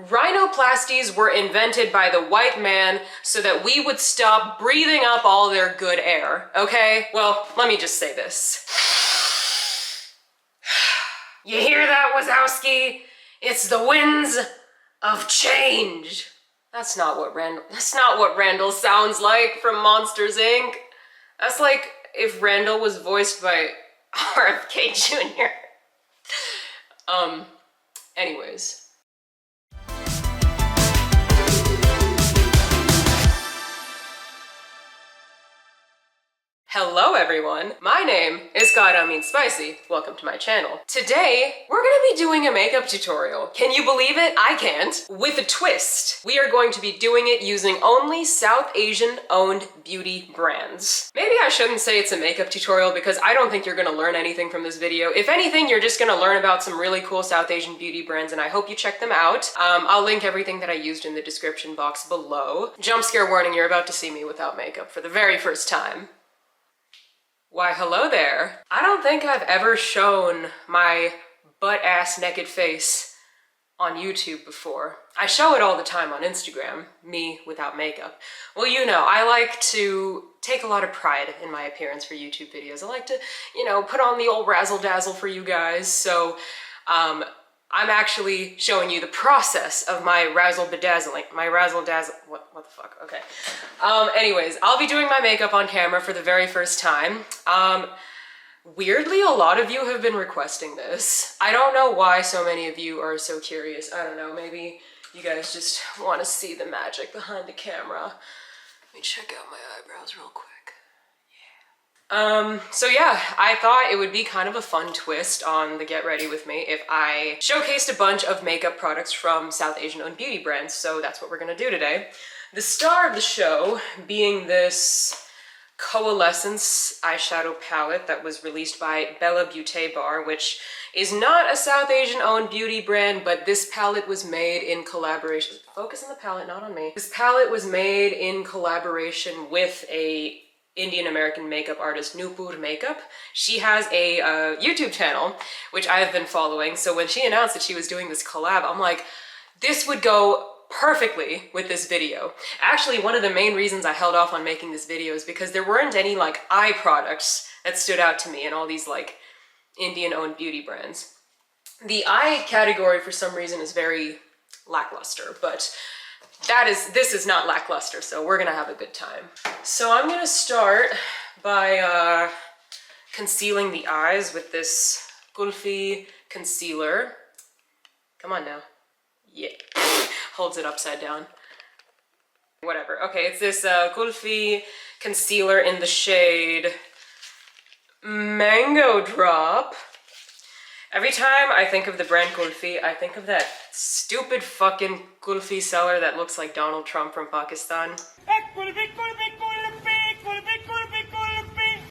Rhinoplasties were invented by the white man so that we would stop breathing up all their good air, okay? Well, let me just say this. You hear that, Wazowski? It's the winds of change. That's not what Randall sounds like from Monsters, Inc. That's like if Randall was voiced by RFK Jr. Anyways. Hello everyone, my name is God I Mean Spicy. Welcome to my channel. Today, we're gonna be doing a makeup tutorial. Can you believe it? I can't. With a twist. We are going to be doing it using only South Asian owned beauty brands. Maybe I shouldn't say it's a makeup tutorial because I don't think you're gonna learn anything from this video. If anything, you're just gonna learn about some really cool South Asian beauty brands and I hope you check them out. I'll link everything that I used in the description box below. Jump scare warning, you're about to see me without makeup for the very first time. Why, hello there. I don't think I've ever shown my butt-ass naked face on YouTube before. I show it all the time on Instagram, me without makeup. Well, you know, I like to take a lot of pride in my appearance for YouTube videos. I like to, you know, put on the old razzle-dazzle for you guys. So, I'm actually showing you the process of my razzle-bedazzling, what the fuck, okay. Anyways, I'll be doing my makeup on camera for the very first time. Weirdly, a lot of you have been requesting this. I don't know why so many of you are so curious. I don't know, maybe you guys just want to see the magic behind the camera. Let me check out my eyebrows real quick. So yeah, I thought it would be kind of a fun twist on the Get Ready With Me if I showcased a bunch of makeup products from South Asian owned beauty brands, so that's what we're gonna do today. The star of the show being this Coalescence eyeshadow palette that was released by bellabeautebar, which is not a South Asian owned beauty brand, but this palette was made in collaboration. Focus on the palette, not on me. This palette was made in collaboration with a Indian American makeup artist, Nupur Makeup. She has a YouTube channel, which I have been following. So when she announced that she was doing this collab, I'm like, this would go perfectly with this video. Actually, one of the main reasons I held off on making this video is because there weren't any like eye products that stood out to me in all these like Indian owned beauty brands. The eye category for some reason is very lackluster, but this is not lackluster, so we're gonna have a good time. So I'm gonna start by concealing the eyes with this Kulfi concealer. Come on now. Yeah. Holds it upside down. Whatever. Okay, it's this Kulfi concealer in the shade Mango Drop. Every time I think of the brand Kulfi, I think of that stupid fucking Kulfi seller that looks like Donald Trump from Pakistan.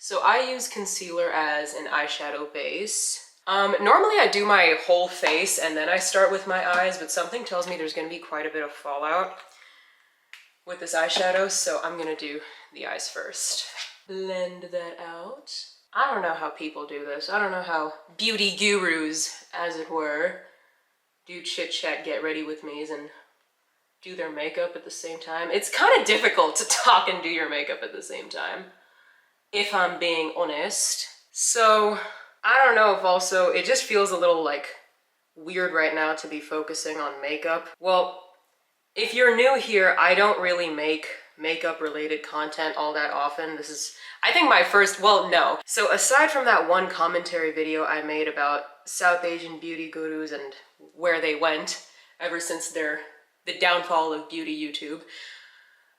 So I use concealer as an eyeshadow base. Normally I do my whole face and then I start with my eyes, but something tells me there's gonna be quite a bit of fallout with this eyeshadow, so I'm gonna do the eyes first. Blend that out. I don't know how people do this. I don't know how beauty gurus, as it were, do chit chat Get Ready With Me's and do their makeup at the same time. It's kind of difficult to talk and do your makeup at the same time, if I'm being honest. So I don't know if also, it just feels a little like weird right now to be focusing on makeup. Well, if you're new here, I don't really make makeup related content all that often. This is, I think, my first, well, no. So aside from that one commentary video I made about South Asian beauty gurus and where they went ever since the downfall of beauty YouTube,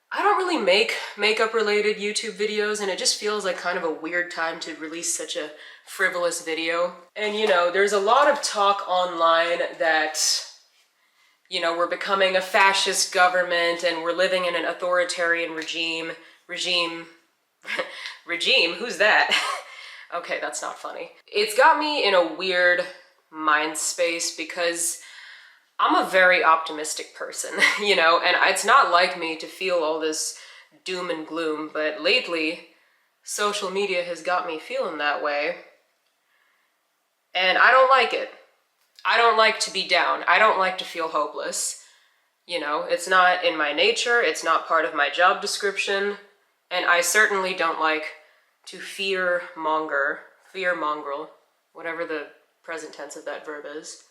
I don't really make makeup related YouTube videos, and it just feels like kind of a weird time to release such a frivolous video. And you know, there's a lot of talk online that, you know, we're becoming a fascist government and we're living in an authoritarian regime, who's that? Okay, that's not funny. It's got me in a weird mind space because I'm a very optimistic person, you know, and it's not like me to feel all this doom and gloom, but lately social media has got me feeling that way, and I don't like it. I don't like to be down. I don't like to feel hopeless. You know, it's not in my nature, it's not part of my job description, and I certainly don't like to fear mongrel, whatever the present tense of that verb is.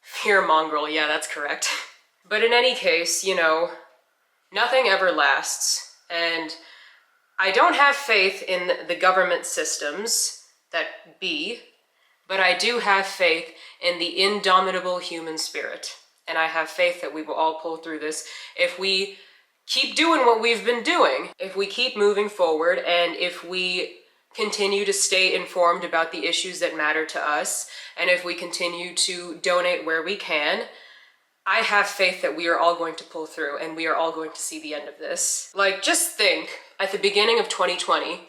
Fear mongrel, yeah, that's correct. But in any case, you know, nothing ever lasts, and I don't have faith in the government systems that be, but I do have faith in the indomitable human spirit. And I have faith that we will all pull through this if we keep doing what we've been doing, if we keep moving forward, and if we continue to stay informed about the issues that matter to us, and if we continue to donate where we can. I have faith that we are all going to pull through and we are all going to see the end of this. Like, just think, at the beginning of 2020,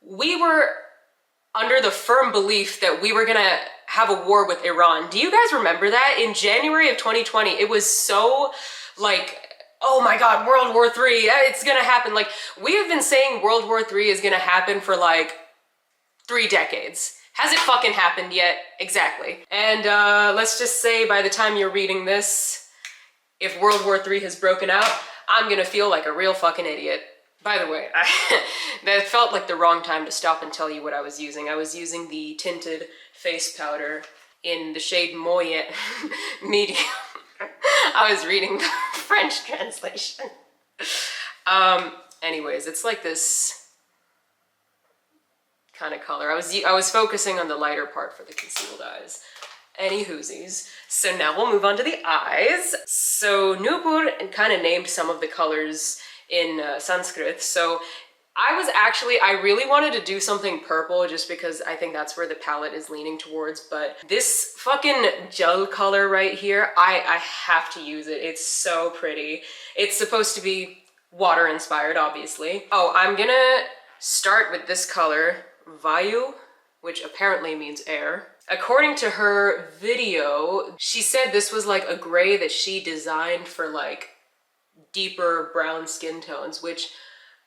we were under the firm belief that we were gonna have a war with Iran. Do you guys remember that? In January of 2020, it was so like, oh my God, World War III, it's gonna happen. Like, we have been saying World War III is gonna happen for like 3 decades. Has it fucking happened yet? Exactly. And let's just say by the time you're reading this, if World War III has broken out, I'm gonna feel like a real fucking idiot. By the way, that felt like the wrong time to stop and tell you what I was using. I was using the Tinted face powder in the shade Moyen Medium. I was reading the French translation. Anyways, it's like this kind of color. I was focusing on the lighter part for the concealed eyes. Any whoosies. So now we'll move on to the eyes. So Nupur kind of named some of the colors in Sanskrit. So I really wanted to do something purple just because I think that's where the palette is leaning towards, but this fucking gel color right here, I have to use it. It's so pretty. It's supposed to be water inspired, obviously. Oh, I'm gonna start with this color, Vayu, which apparently means air. According to her video, she said this was like a gray that she designed for like deeper brown skin tones, which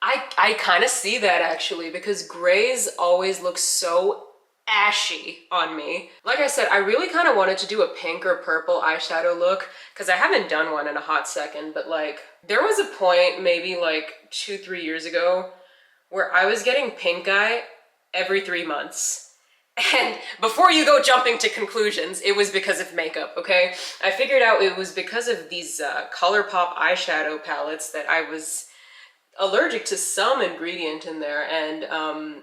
I kind of see that actually, because grays always look so ashy on me. Like I said, I really kind of wanted to do a pink or purple eyeshadow look because I haven't done one in a hot second, but like there was a point maybe like 2-3 years ago where I was getting pink eye every 3 months. And before you go jumping to conclusions, it was because of makeup, okay? I figured out it was because of these ColourPop eyeshadow palettes that I was allergic to some ingredient in there, and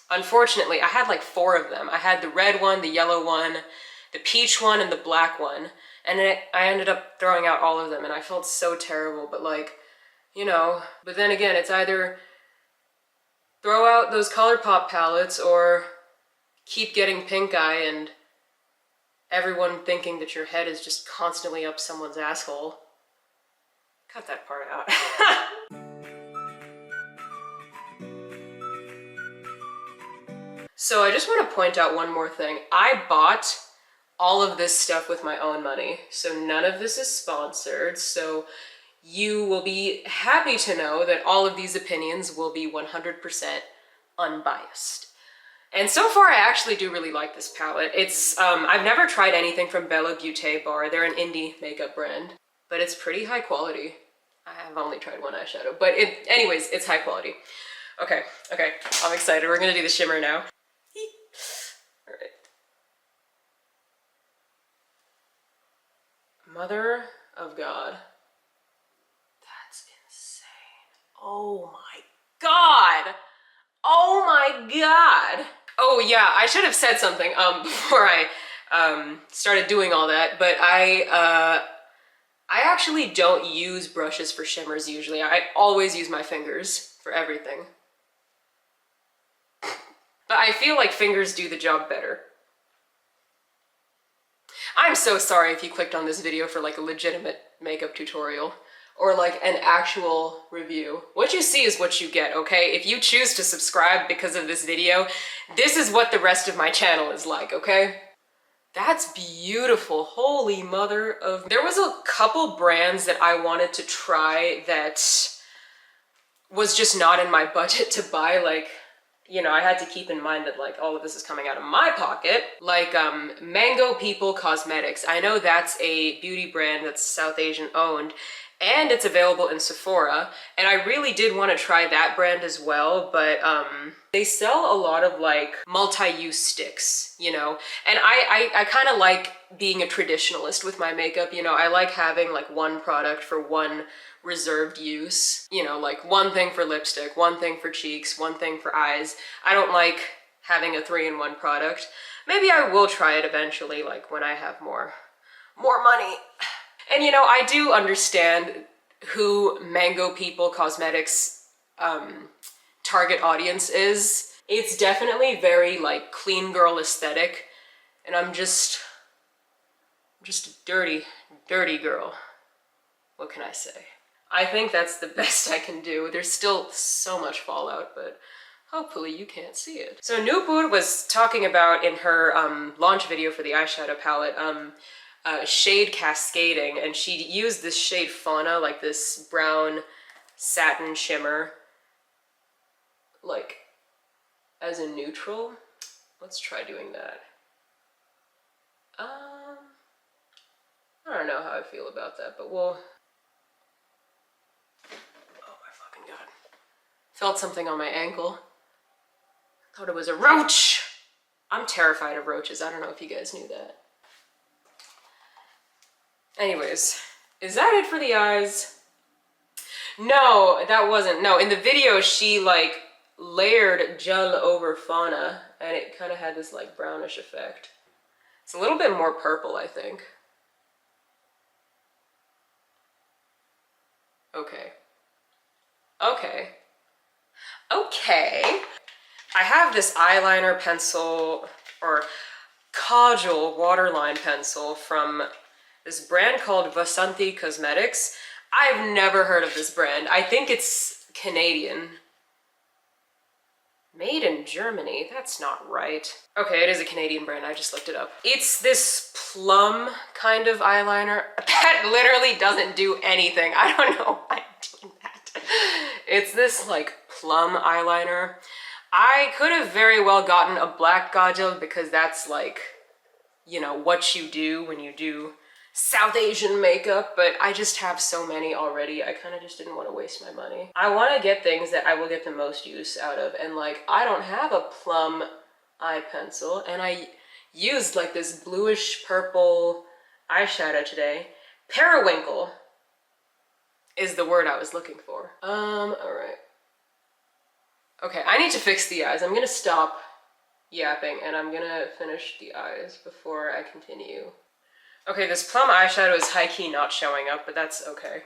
unfortunately, I had like 4 of them. I had the red one, the yellow one, the peach one, and the black one, and I ended up throwing out all of them, and I felt so terrible, but like, you know, but then again, it's either throw out those ColourPop palettes or keep getting pink eye and everyone thinking that your head is just constantly up someone's asshole. Cut that part out. So I just want to point out one more thing. I bought all of this stuff with my own money, so none of this is sponsored, so you will be happy to know that all of these opinions will be 100% unbiased. And so far, I actually do really like this palette. It's, I've never tried anything from bellabeautebar. They're an indie makeup brand, but it's pretty high quality. I have only tried one eyeshadow, but anyways, it's high quality. Okay, I'm excited. We're gonna do the shimmer now. All right. Mother of God. That's insane. Oh my God. Oh my God. Oh yeah, I should have said something before I started doing all that, but I actually don't use brushes for shimmers usually. I always use my fingers for everything. But I feel like fingers do the job better. I'm so sorry if you clicked on this video for like a legitimate makeup tutorial or like an actual review. What you see is what you get, okay? If you choose to subscribe because of this video, this is what the rest of my channel is like, okay? That's beautiful. Holy mother of... There was a couple brands that I wanted to try that was just not in my budget to buy. Like, you know, I had to keep in mind that like all of this is coming out of my pocket. Like Mango People Cosmetics. I know that's a beauty brand that's South Asian owned, and it's available in Sephora. And I really did want to try that brand as well, but they sell a lot of like multi-use sticks, you know? And I kind of like being a traditionalist with my makeup, you know? I like having like one product for one reserved use, you know, like one thing for lipstick, one thing for cheeks, one thing for eyes. I don't like having a 3-in-1 product. Maybe I will try it eventually, like when I have more money. And you know, I do understand who Mango People Cosmetics target audience is. It's definitely very like clean girl aesthetic, and I'm just a dirty girl. What can I say? I think that's the best I can do. There's still so much fallout, but hopefully you can't see it. So Nupur was talking about in her launch video for the eyeshadow palette, shade cascading, and she used this shade Fauna, like this brown satin shimmer, like as a neutral. Let's try doing that. I don't know how I feel about that, but we'll... God. Felt something on my ankle. Thought it was a roach. I'm terrified of roaches. I don't know if you guys knew that. Anyways, is that it for the eyes? No, that wasn't. No, in the video, she like layered gel over Fauna, and it kind of had this like brownish effect. It's a little bit more purple, I think. Okay. Okay. I have this eyeliner pencil, or Kajal waterline pencil from this brand called Vasanti Cosmetics. I've never heard of this brand. I think it's Canadian. Made in Germany, that's not right. Okay, it is a Canadian brand, I just looked it up. It's this plum kind of eyeliner that literally doesn't do anything. I don't know why I'm doing that. It's this like plum eyeliner. I could have very well gotten a black Kajal because that's like, you know, what you do when you do South Asian makeup, but I just have so many already. I kind of just didn't want to waste my money. I want to get things that I will get the most use out of, and like I don't have a plum eye pencil, and I used like this bluish purple eyeshadow today. Periwinkle is the word I was looking for. All right. Okay, I need to fix the eyes. I'm gonna stop yapping and I'm gonna finish the eyes before I continue. Okay, this plum eyeshadow is high-key not showing up, but that's okay.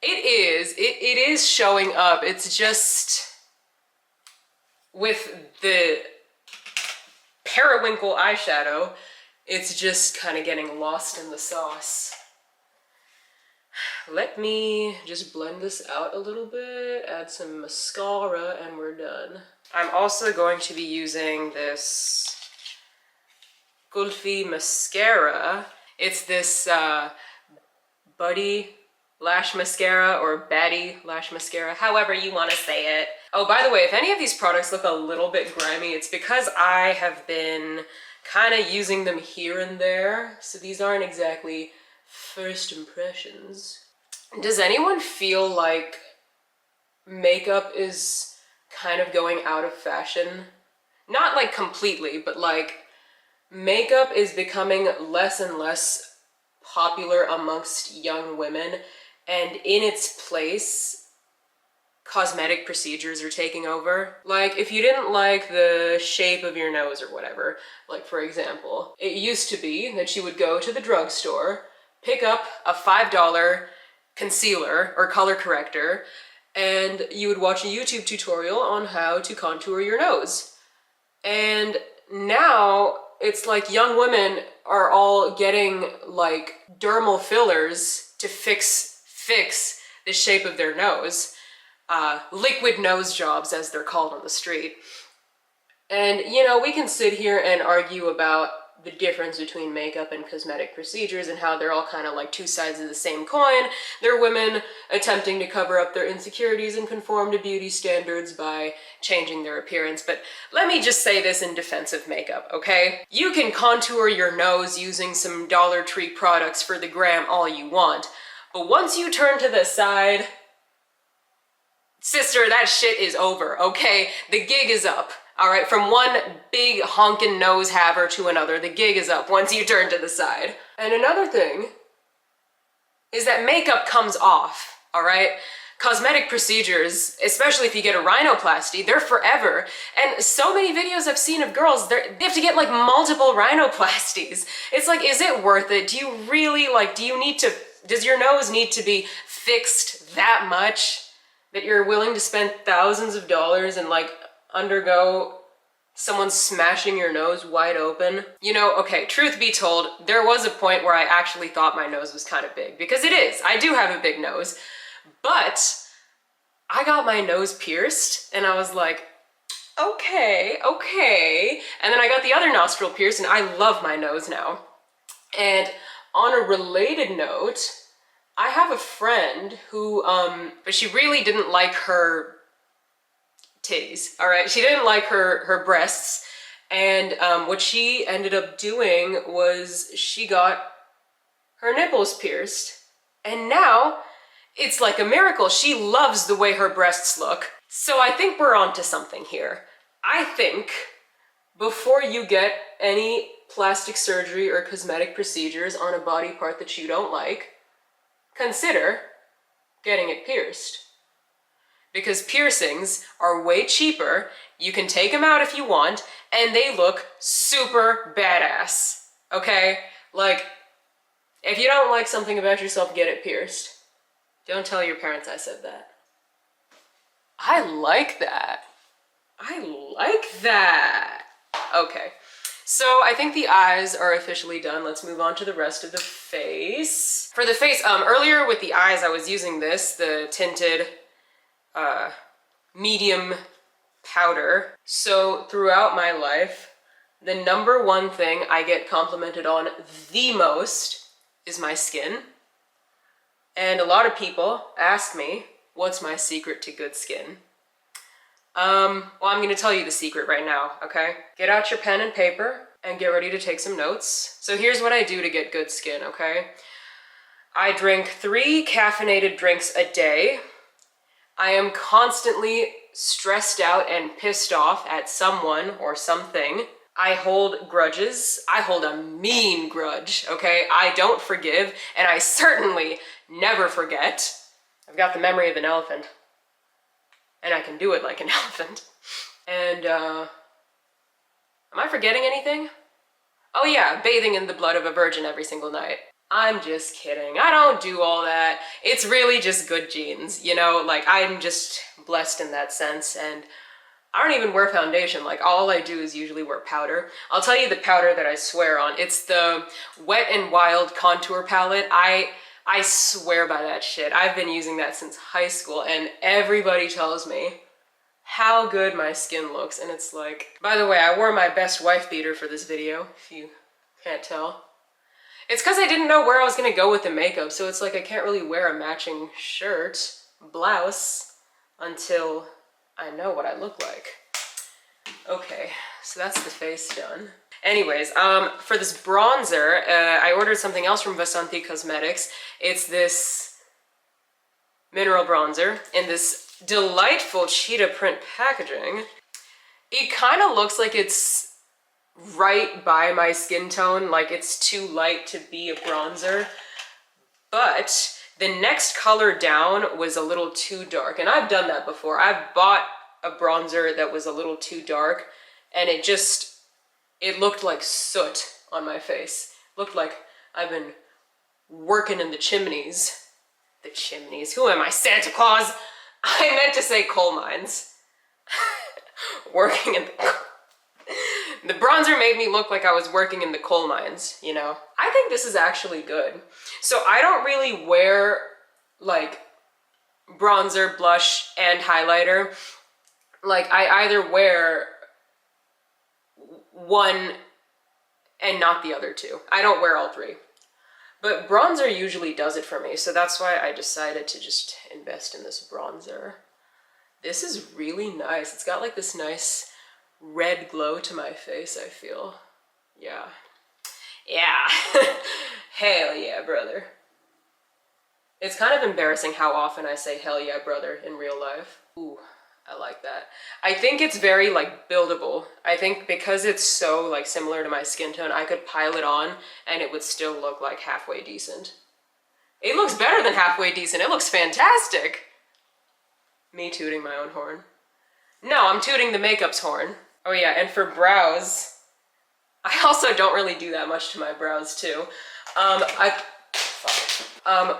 It is showing up. It's just with the periwinkle eyeshadow, it's just kind of getting lost in the sauce. Let me just blend this out a little bit, add some mascara, and we're done. I'm also going to be using this Kulfi mascara. It's this Badi lash mascara, or Badi lash mascara, however you want to say it. Oh, by the way, if any of these products look a little bit grimy, it's because I have been kind of using them here and there, so these aren't exactly first impressions. Does anyone feel like makeup is kind of going out of fashion? Not like completely, but like makeup is becoming less and less popular amongst young women, and in its place, cosmetic procedures are taking over. Like, if you didn't like the shape of your nose or whatever, like for example, it used to be that you would go to the drugstore, pick up a $5 concealer or color corrector, and you would watch a YouTube tutorial on how to contour your nose. And now it's like young women are all getting like dermal fillers to fix the shape of their nose. Liquid nose jobs, as they're called on the street. And you know, we can sit here and argue about the difference between makeup and cosmetic procedures and how they're all kind of like two sides of the same coin. They're women attempting to cover up their insecurities and conform to beauty standards by changing their appearance. But let me just say this in defense of makeup, okay? You can contour your nose using some Dollar Tree products for the gram all you want, but once you turn to the side, sister, that shit is over, okay? The gig is up. All right, from one big honkin' nose haver to another, the gig is up once you turn to the side. And another thing is that makeup comes off, all right? Cosmetic procedures, especially if you get a rhinoplasty, they're forever. And so many videos I've seen of girls, they have to get like multiple rhinoplasties. It's like, is it worth it? Do you really like, does your nose need to be fixed that much that you're willing to spend thousands of dollars and like undergo someone smashing your nose wide open? You know, okay, truth be told, there was a point where I actually thought my nose was kind of big, because it is. I do have a big nose, but I got my nose pierced and I was like, okay. And then I got the other nostril pierced and I love my nose now. And on a related note, I have a friend who, but she really didn't like her titties, all right? She didn't like her breasts, and what she ended up doing was she got her nipples pierced, and now it's like a miracle. She loves the way her breasts look. So I think we're onto something here. I think before you get any plastic surgery or cosmetic procedures on a body part that you don't like, consider getting it pierced. Because piercings are way cheaper, you can take them out if you want, and they look super badass, okay? Like, if you don't like something about yourself, get it pierced. Don't tell your parents I said that. I like that. I like that. Okay, so I think the eyes are officially done. Let's move on to the rest of the face. For the face, earlier with the eyes, I was using this, the Tinted medium powder. So throughout my life, the number one thing I get complimented on the most is my skin. And a lot of people ask me, what's my secret to good skin? Well, I'm gonna tell you the secret right now, okay? Get out your pen and paper and get ready to take some notes. So here's what I do to get good skin, okay? I drink 3 caffeinated drinks a day. I am constantly stressed out and pissed off at someone or something. I hold grudges. I hold a mean grudge, okay? I don't forgive, and I certainly never forget. I've got the memory of an elephant, and I can do it like an elephant. And, am I forgetting anything? Oh yeah, bathing in the blood of a virgin every single night. I'm just kidding. I don't do all that. It's really just good genes, you know? Like, I'm just blessed in that sense, and I don't even wear foundation. Like, all I do is usually wear powder. I'll tell you the powder that I swear on. It's the Wet n Wild contour palette. I swear by that shit. I've been using that since high school, and everybody tells me how good my skin looks, and it's like... By the way, I wore my best wife beater for this video, if you can't tell. It's because I didn't know where I was gonna go with the makeup, so it's like I can't really wear a matching shirt, blouse, until I know what I look like. Okay, so that's the face done. Anyways, for this bronzer, I ordered something else from Vasanti Cosmetics. It's this mineral bronzer in this delightful cheetah print packaging. It kind of looks like it's right by my skin tone, like it's too light to be a bronzer, but the next color down was a little too dark, and I've done that before. I've bought a bronzer that was a little too dark, and it looked like soot on my face. Looked like I've been working in the chimneys. The chimneys? Who am I, Santa Claus? I meant to say coal mines. Working in the bronzer made me look like I was working in the coal mines, you know? I think this is actually good. So I don't really wear like bronzer, blush, and highlighter. Like, I either wear one and not the other two. I don't wear all three. But bronzer usually does it for me, so that's why I decided to just invest in this bronzer. This is really nice. It's got like this nice red glow to my face, I feel. Yeah. Yeah. Hell yeah, brother. It's kind of embarrassing how often I say hell yeah, brother in real life. Ooh, I like that. I think it's very like buildable. I think because it's so like similar to my skin tone, I could pile it on and it would still look like halfway decent. It looks better than halfway decent. It looks fantastic. Me tooting my own horn. No, I'm tooting the makeup's horn. Oh yeah, and for brows, I also don't really do that much to my brows too.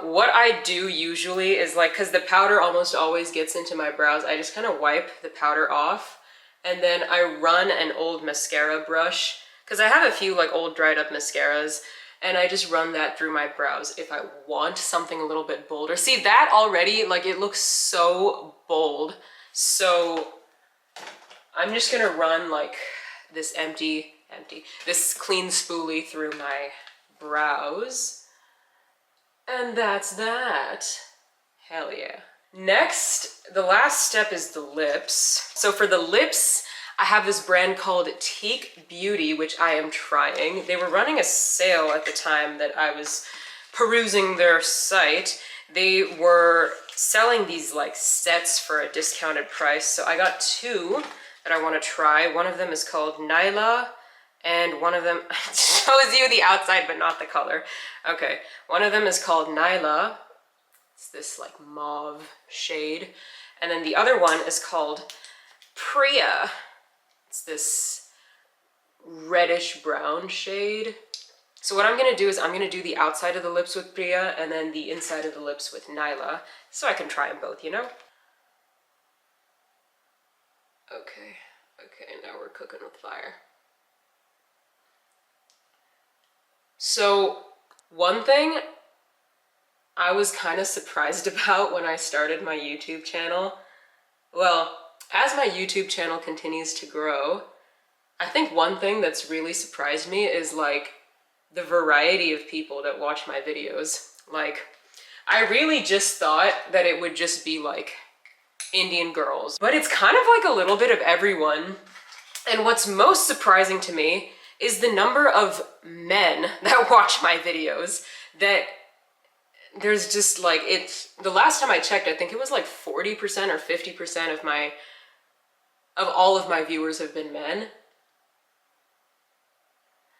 What I do usually is like, cause the powder almost always gets into my brows, I just kind of wipe the powder off and then I run an old mascara brush, cause I have a few like old dried up mascaras, and I just run that through my brows if I want something a little bit bolder. See that already, like it looks so bold. So I'm just gonna run like this this clean spoolie through my brows. And that's that. Hell yeah. Next, the last step is the lips. So for the lips, I have this brand called Teak Beauty, which I am trying. They were running a sale at the time that I was perusing their site. They were selling these like sets for a discounted price. So I got two that I want to try. One of them is called Nyla, and one of them shows you the outside but not the color. Okay, one of them is called Nyla. It's this like mauve shade. And then the other one is called Priya. It's this reddish brown shade. So what I'm gonna do is I'm gonna do the outside of the lips with Priya and then the inside of the lips with Nyla, so I can try them both, you know? Okay, now we're cooking with fire. So one thing I was kind of surprised about when I started my YouTube channel, well, as my YouTube channel continues to grow, I think one thing that's really surprised me is like the variety of people that watch my videos. Like, I really just thought that it would just be like Indian girls, but it's kind of like a little bit of everyone. And what's most surprising to me is the number of men that watch my videos. That there's just like, the last time I checked, I think it was like 40% or 50% of all of my viewers have been men.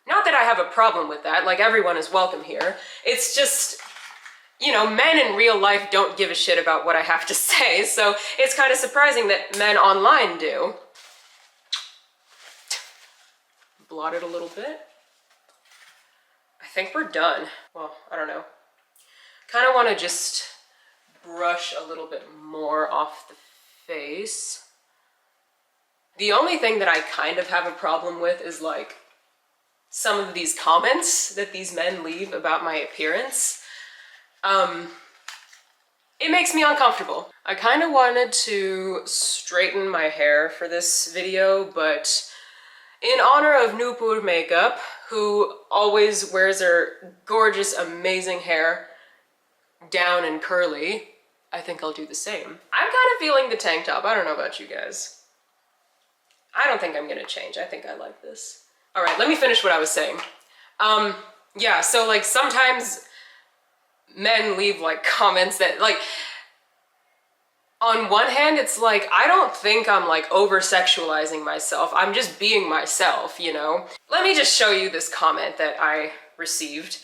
Not that I have a problem with that, like everyone is welcome here. It's just, you know, men in real life don't give a shit about what I have to say, so it's kind of surprising that men online do. Blot it a little bit. I think we're done. Well, I don't know. Kind of want to just brush a little bit more off the face. The only thing that I kind of have a problem with is like some of these comments that these men leave about my appearance. It makes me uncomfortable. I kind of wanted to straighten my hair for this video, but in honor of Nupur Makeup, who always wears her gorgeous, amazing hair down and curly, I think I'll do the same. I'm kind of feeling the tank top. I don't know about you guys. I don't think I'm gonna change. I think I like this. All right, let me finish what I was saying. Yeah, so like sometimes men leave like comments that like, on one hand, it's like, I don't think I'm like over-sexualizing myself. I'm just being myself, you know? Let me just show you this comment that I received.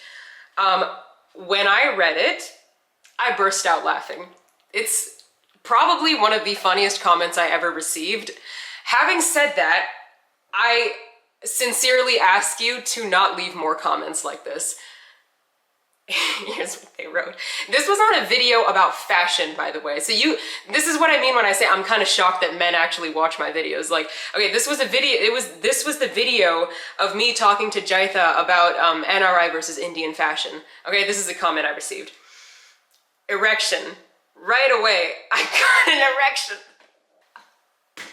When I read it, I burst out laughing. It's probably one of the funniest comments I ever received. Having said that, I sincerely ask you to not leave more comments like this. Here's what they wrote. This was on a video about fashion, by the way. So this is what I mean when I say I'm kind of shocked that men actually watch my videos. Like, okay, this was a video, this was the video of me talking to Jaitha about NRI versus Indian fashion. Okay, this is the comment I received. Erection. Right away, I got an erection.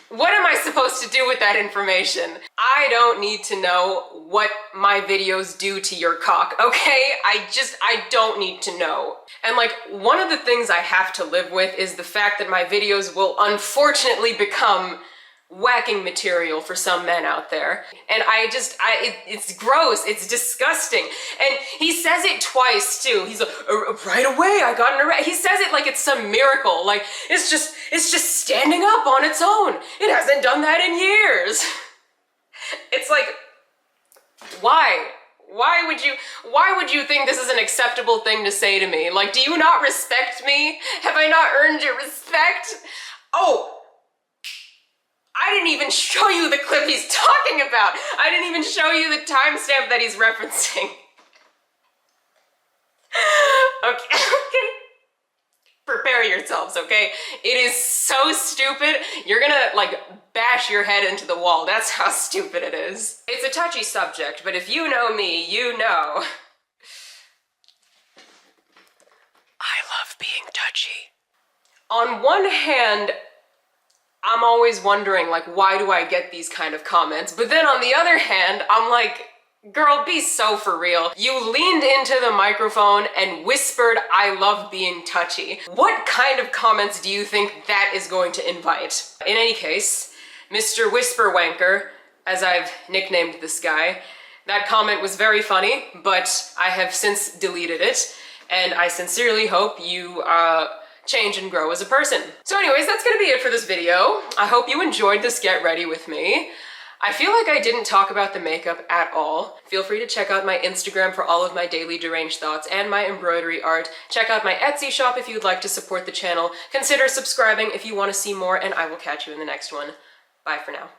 What am I supposed to do with that information? I don't need to know what my videos do to your cock, okay? I don't need to know. And like, one of the things I have to live with is the fact that my videos will unfortunately become whacking material for some men out there. And it's gross, it's disgusting. And he says it twice too. He's like, right away, I got an arrest. He says it like it's some miracle. Like, it's just standing up on its own. It hasn't done that in years. It's like, why? Why would you think this is an acceptable thing to say to me? Like, do you not respect me? Have I not earned your respect? Oh, I didn't even show you the clip he's talking about. I didn't even show you the timestamp that he's referencing. Okay. Prepare yourselves, okay? It is so stupid. You're gonna like bash your head into the wall. That's how stupid it is. It's a touchy subject, but if you know me, you know. I love being touchy. On one hand, I'm always wondering, like, why do I get these kind of comments? But then on the other hand, I'm like, girl, be so for real. You leaned into the microphone and whispered, I love being touchy. What kind of comments do you think that is going to invite? In any case, Mr. Whisper Wanker, as I've nicknamed this guy, that comment was very funny, but I have since deleted it, and I sincerely hope you, change and grow as a person. So anyways, that's gonna be it for this video. I hope you enjoyed this get ready with me. I feel like I didn't talk about the makeup at all. Feel free to check out my Instagram for all of my daily deranged thoughts and my embroidery art. Check out my Etsy shop if you'd like to support the channel. Consider subscribing if you want to see more, and I will catch you in the next one. Bye for now.